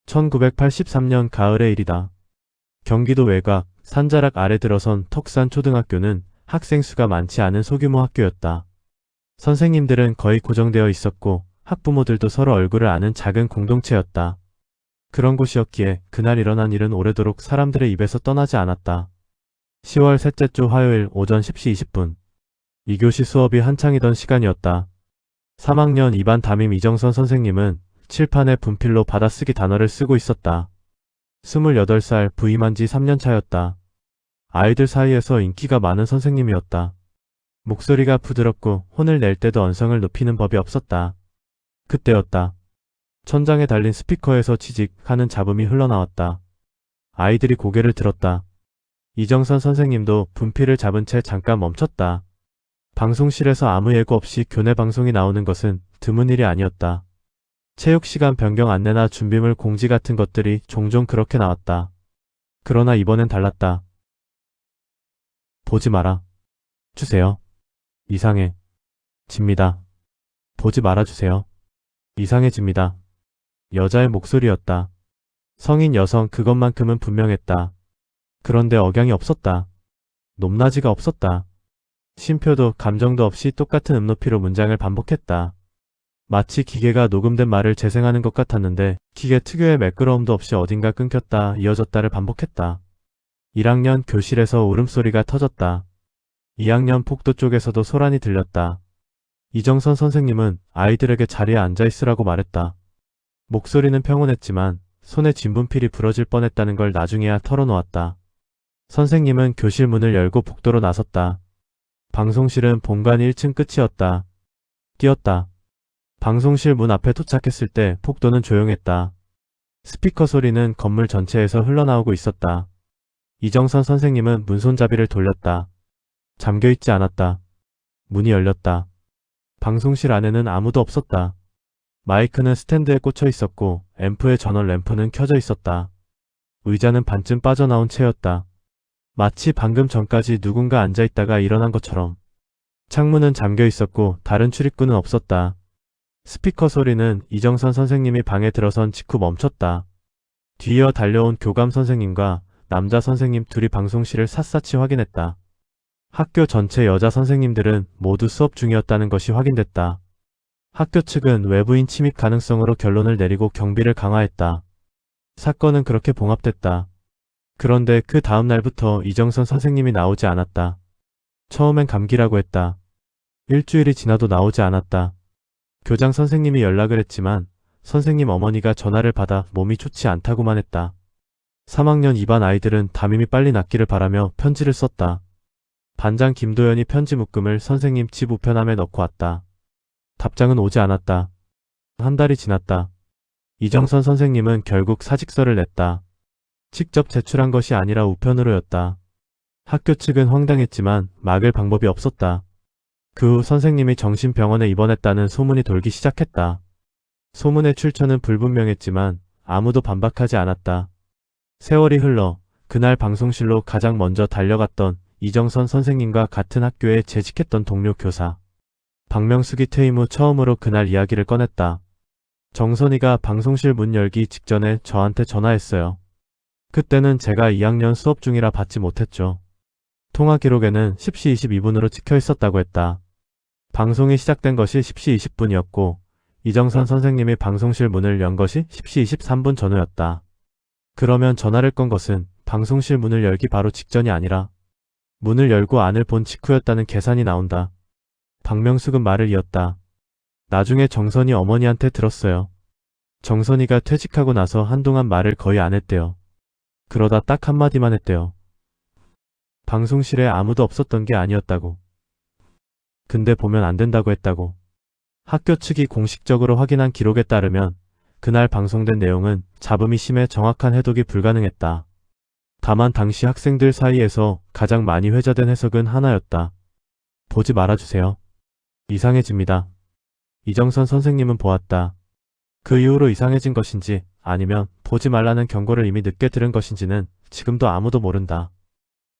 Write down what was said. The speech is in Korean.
1983년 가을의 일이다. 경기도 외곽, 산자락 아래 들어선 턱산초등학교는 학생 수가 많지 않은 소규모 학교였다. 선생님들은 거의 고정되어 있었고 학부모들도 서로 얼굴을 아는 작은 공동체였다. 그런 곳이었기에 그날 일어난 일은 오래도록 사람들의 입에서 떠나지 않았다. 10월 셋째 주 화요일 오전 10시 20분. 2교시 수업이 한창이던 시간이었다. 3학년 2반 담임 이정선 선생님은 칠판에 분필로 받아쓰기 단어를 쓰고 있었다. 28살 부임한 지 3년 차였다. 아이들 사이에서 인기가 많은 선생님이었다. 목소리가 부드럽고 혼을 낼 때도 언성을 높이는 법이 없었다. 그때였다. 천장에 달린 스피커에서 치직 하는 잡음이 흘러나왔다. 아이들이 고개를 들었다. 이정선 선생님도 분필을 잡은 채 잠깐 멈췄다. 방송실에서 아무 예고 없이 교내 방송이 나오는 것은 드문 일이 아니었다. 체육시간 변경 안내나 준비물 공지 같은 것들이 종종 그렇게 나왔다. 그러나 이번엔 달랐다. 보지 마라. 주세요. 이상해. 집니다. 보지 말아주세요. 이상해집니다. 여자의 목소리였다. 성인 여성 그것만큼은 분명했다. 그런데 억양이 없었다. 높낮이가 없었다. 쉼표도 감정도 없이 똑같은 음높이로 문장을 반복했다. 마치 기계가 녹음된 말을 재생하는 것 같았는데 기계 특유의 매끄러움도 없이 어딘가 끊겼다 이어졌다를 반복했다. 1학년 교실에서 울음소리가 터졌다. 2학년 복도 쪽에서도 소란이 들렸다. 이정선 선생님은 아이들에게 자리에 앉아있으라고 말했다. 목소리는 평온했지만 손에 진분필이 부러질 뻔했다는 걸 나중에야 털어놓았다. 선생님은 교실 문을 열고 복도로 나섰다. 방송실은 본관 1층 끝이었다. 뛰었다. 방송실 문 앞에 도착했을 때 복도는 조용했다. 스피커 소리는 건물 전체에서 흘러나오고 있었다. 이정선 선생님은 문손잡이를 돌렸다. 잠겨있지 않았다. 문이 열렸다. 방송실 안에는 아무도 없었다. 마이크는 스탠드에 꽂혀 있었고 앰프의 전원 램프는 켜져 있었다. 의자는 반쯤 빠져나온 채였다. 마치 방금 전까지 누군가 앉아있다가 일어난 것처럼. 창문은 잠겨 있었고 다른 출입구는 없었다. 스피커 소리는 이정선 선생님이 방에 들어선 직후 멈췄다. 뒤이어 달려온 교감 선생님과 남자 선생님 둘이 방송실을 샅샅이 확인했다. 학교 전체 여자 선생님들은 모두 수업 중이었다는 것이 확인됐다. 학교 측은 외부인 침입 가능성으로 결론을 내리고 경비를 강화했다. 사건은 그렇게 봉합됐다. 그런데 그 다음 날부터 이정선 선생님이 나오지 않았다. 처음엔 감기라고 했다. 일주일이 지나도 나오지 않았다. 교장 선생님이 연락을 했지만 선생님 어머니가 전화를 받아 몸이 좋지 않다고만 했다. 3학년 2반 아이들은 담임이 빨리 낫기를 바라며 편지를 썼다. 반장 김도연이 편지 묶음을 선생님 집 우편함에 넣고 왔다. 답장은 오지 않았다. 한 달이 지났다. 이정선 선생님은 결국 사직서를 냈다. 직접 제출한 것이 아니라 우편으로였다. 학교 측은 황당했지만 막을 방법이 없었다. 그 후 선생님이 정신병원에 입원했다는 소문이 돌기 시작했다. 소문의 출처는 불분명했지만 아무도 반박하지 않았다. 세월이 흘러 그날 방송실로 가장 먼저 달려갔던 이정선 선생님과 같은 학교에 재직했던 동료 교사 박명숙이 퇴임 후 처음으로 그날 이야기를 꺼냈다. 정선이가 방송실 문 열기 직전에 저한테 전화했어요. 그때는 제가 2학년 수업 중이라 받지 못했죠. 통화 기록에는 10시 22분으로 찍혀 있었다고 했다. 방송이 시작된 것이 10시 20분이었고 이정선 선생님이 방송실 문을 연 것이 10시 23분 전후였다. 그러면 전화를 건 것은 방송실 문을 열기 바로 직전이 아니라 문을 열고 안을 본 직후였다는 계산이 나온다. 박명숙은 말을 이었다. 나중에 정선이 어머니한테 들었어요. 정선이가 퇴직하고 나서 한동안 말을 거의 안 했대요. 그러다 딱 한마디만 했대요. 방송실에 아무도 없었던 게 아니었다고. 근데 보면 안 된다고 했다고. 학교 측이 공식적으로 확인한 기록에 따르면 그날 방송된 내용은 잡음이 심해 정확한 해독이 불가능했다. 다만 당시 학생들 사이에서 가장 많이 회자된 해석은 하나였다. 보지 말아주세요. 이상해집니다. 이정선 선생님은 보았다. 그 이후로 이상해진 것인지 아니면 보지 말라는 경고를 이미 늦게 들은 것인지는 지금도 아무도 모른다.